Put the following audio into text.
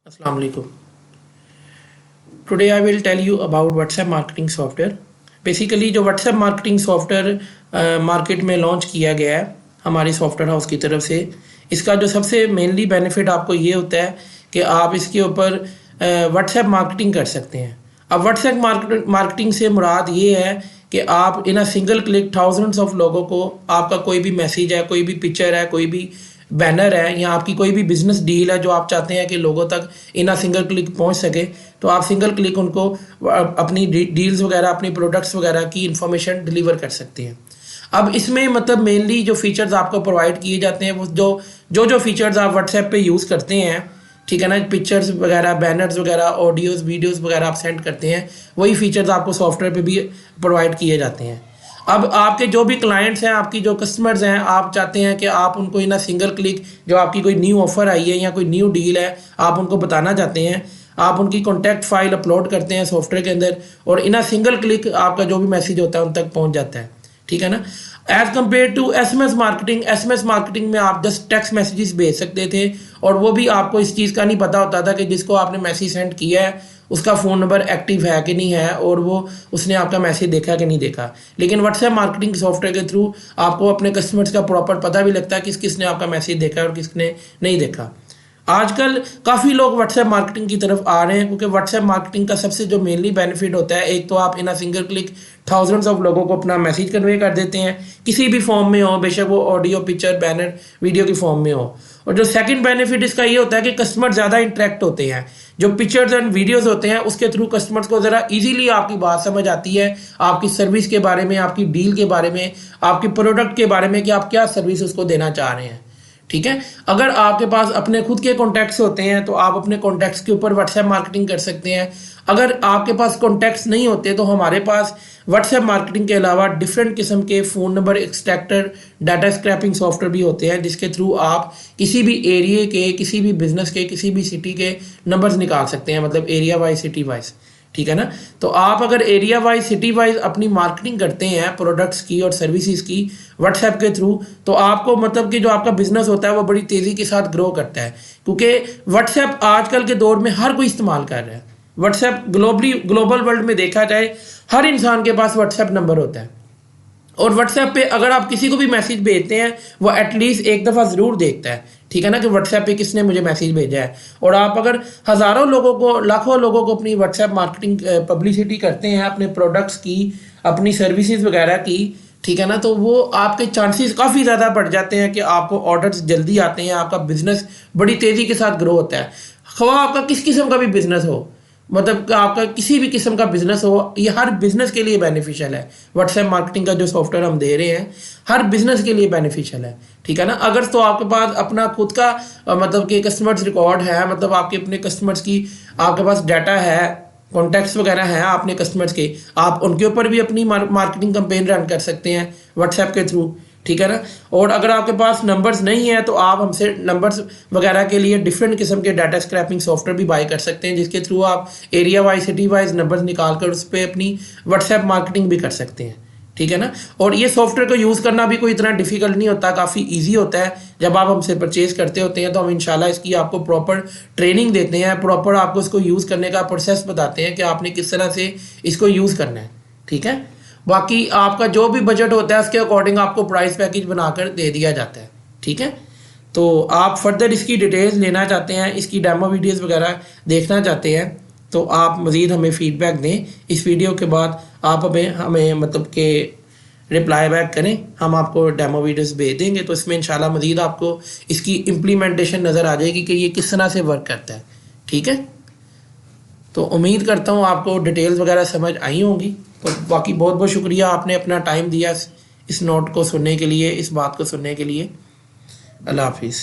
Assalamu alaikum. Today I will tell you about WhatsApp marketing software. Basically जो WhatsApp marketing software market में launch किया गया है हमारी सॉफ्टवेयर हाउस की तरफ से, इसका जो सबसे मेनली बेनिफिट आपको ये होता है कि आप इसके ऊपर WhatsApp मार्केटिंग कर सकते हैं। अब WhatsApp मार्केटिंग से मुराद ये है कि आप in a single click thousands of लोगों को, आपका कोई भी मैसेज है, कोई भी पिक्चर है, कोई भी बैनर है या आपकी कोई भी बिजनेस डील है जो आप चाहते हैं कि लोगों तक इन अ सिंगल क्लिक पहुंच सके, तो आप सिंगल क्लिक उनको अपनी डील्स वगैरह, अपनी प्रोडक्ट्स वगैरह की इंफॉर्मेशन डिलीवर कर सकते हैं। अब इसमें मतलब मेनली जो फीचर्स आपको प्रोवाइड किए जाते हैं वो जो फीचर्स आप व्हाट्सएप पे यूज़ करते हैं, ठीक है ना, पिक्चर्स वगैरह, बैनर्स वगैरह, ऑडियोज़, वीडियोज़ वगैरह आप सेंड करते हैं, वही फीचर्स आपको सॉफ्टवेयर पे भी प्रोवाइड किए जाते हैं। अब आपके जो भी क्लाइंट्स हैं, आपकी जो कस्टमर्स हैं, आप चाहते हैं कि आप उनको इन सिंगल क्लिक जो आपकी कोई न्यू ऑफ़र आई है या कोई न्यू डील है आप उनको बताना चाहते हैं, आप उनकी कॉन्टैक्ट फाइल अपलोड करते हैं सॉफ्टवेयर के अंदर और इन सिंगल क्लिक आपका जो भी मैसेज होता है उन तक पहुंच जाता है, ठीक है ना। As compare to S M S marketing में आप जस्ट टेक्स्ट मैसेजेस भेज सकते थे और वो भी आपको इस चीज़ का नहीं पता होता था कि जिसको आपने मैसेज सेंड किया है उसका फ़ोन नंबर एक्टिव है कि नहीं है और वो उसने आपका मैसेज देखा कि नहीं देखा। लेकिन व्हाट्सएप मार्केटिंग सॉफ्टवेयर के थ्रू आपको अपने कस्टमर्स का प्रॉपर पता भी लगता है कि किसने आपका मैसेज देखा और किसने नहीं देखा। आजकल काफ़ी लोग व्हाट्सएप मार्केटिंग की तरफ आ रहे हैं क्योंकि व्हाट्सएप मार्केटिंग का सबसे जो मेनली बेनिफिट होता है, एक तो आप in single click thousands of लोगों को अपना मैसेज कन्वे कर देते हैं, किसी भी फॉर्म में हो, बेशक वो ऑडियो, पिक्चर, बैनर, वीडियो की फॉर्म में हो। और जो सेकंड बेनिफिट इसका ये होता है कि कस्टमर ज़्यादा इंटरेक्ट होते हैं, जो पिक्चर्स एंड वीडियोस होते हैं उसके थ्रू कस्टमर्स को ज़रा इजीली आपकी बात समझ आती है, आपकी सर्विस के बारे में, आपकी डील के बारे में, आपकी प्रोडक्ट के बारे में कि आप क्या सर्विस उसको देना चाह रहे हैं, ठीक है। अगर आपके पास अपने खुद के कॉन्टैक्ट्स होते हैं तो आप अपने कॉन्टैक्ट्स के ऊपर व्हाट्सएप मार्केटिंग कर सकते हैं। अगर आपके पास कॉन्टैक्ट्स नहीं होते तो हमारे पास व्हाट्सएप मार्केटिंग के अलावा डिफरेंट किस्म के phone number extractor, data scraping software भी होते हैं जिसके थ्रू आप किसी भी एरिया के, किसी भी बिजनेस के, किसी भी सिटी के नंबर्स निकाल सकते हैं, मतलब एरिया वाइज, सिटी वाइज, ठीक है ना। तो आप अगर एरिया वाइज, सिटी वाइज अपनी मार्केटिंग करते हैं प्रोडक्ट्स की और सर्विसेज की व्हाट्सएप के थ्रू, तो आपको मतलब कि जो आपका बिजनेस होता है वो बड़ी तेज़ी के साथ ग्रो करता है क्योंकि व्हाट्सएप आजकल के दौर में हर कोई इस्तेमाल कर रहा है। व्हाट्सएप ग्लोबल वर्ल्ड में देखा जाए हर इंसान के पास व्हाट्सएप नंबर होता है और व्हाट्सएप पे अगर आप किसी को भी मैसेज भेजते हैं वो एटलीस्ट एक दफ़ा ज़रूर देखता है, ठीक है ना, कि व्हाट्सएप पे किसने मुझे मैसेज भेजा है। और आप अगर हज़ारों लोगों को, लाखों लोगों को अपनी व्हाट्सएप मार्केटिंग पब्लिसिटी करते हैं अपने प्रोडक्ट्स की, अपनी सर्विसेज वगैरह की, ठीक है ना, तो वो आपके चांसेस काफ़ी ज़्यादा बढ़ जाते हैं कि आपको ऑर्डर्स जल्दी आते हैं, आपका बिजनेस बड़ी तेज़ी के साथ ग्रो होता है। ख्वाह आपका किस किस्म का भी बिजनेस हो, मतलब आपका किसी भी किस्म का बिजनेस हो, ये हर बिजनेस के लिए बेनिफिशियल है। व्हाट्सएप मार्केटिंग का जो सॉफ्टवेयर हम दे रहे हैं हर बिजनेस के लिए बेनिफिशियल है, ठीक है ना। अगर तो आपके पास अपना खुद का मतलब कि कस्टमर्स रिकॉर्ड है, मतलब आपके अपने कस्टमर्स की आपके पास डाटा है, कॉन्टैक्ट्स वगैरह हैं आपने कस्टमर्स के, आप उनके ऊपर भी अपनी मार्केटिंग कैंपेन रन कर सकते हैं व्हाट्सएप के थ्रू, ठीक है ना। और अगर आपके पास नंबर्स नहीं है तो आप हमसे नंबर्स वगैरह के लिए डिफरेंट किस्म के डाटा स्क्रैपिंग सॉफ्टवेयर भी बाय कर सकते हैं जिसके थ्रू आप area wise, city wise numbers निकाल कर उस पर अपनी व्हाट्सएप मार्केटिंग भी कर सकते हैं, ठीक है ना। और ये सॉफ्टवेयर को यूज़ करना भी कोई इतना डिफिकल्ट नहीं होता, काफ़ी ईजी होता है। जब आप हमसे परचेज करते होते हैं तो हम इंशाल्लाह इसकी आपको प्रॉपर ट्रेनिंग देते हैं, प्रॉपर आपको इसको यूज़ करने का प्रोसेस बताते हैं कि आपने किस तरह से इसको यूज़ करना है, ठीक है। बाकी आपका जो भी बजट होता है उसके अकॉर्डिंग आपको प्राइस पैकेज बनाकर दे दिया जाता है, ठीक है। तो आप फर्दर इसकी डिटेल्स लेना चाहते हैं, इसकी डेमो वीडियोस वगैरह देखना चाहते हैं तो आप मज़ीद हमें फ़ीडबैक दें। इस वीडियो के बाद आप हमें मतलब कि रिप्लाई बैक करें, हम आपको डेमो वीडियोस भेज देंगे तो इसमें इंशाल्लाह मज़ीद आपको इसकी इम्प्लीमेंटेशन नज़र आ जाएगी कि ये किस तरह से वर्क करता है, ठीक है। तो उम्मीद करता हूँ आपको डिटेल्स वगैरह समझ आई होंगी। तो बाकी बहुत बहुत शुक्रिया आपने अपना टाइम दिया इस नोट को सुनने के लिए, इस बात को सुनने के लिए। अल्लाह हाफिज़।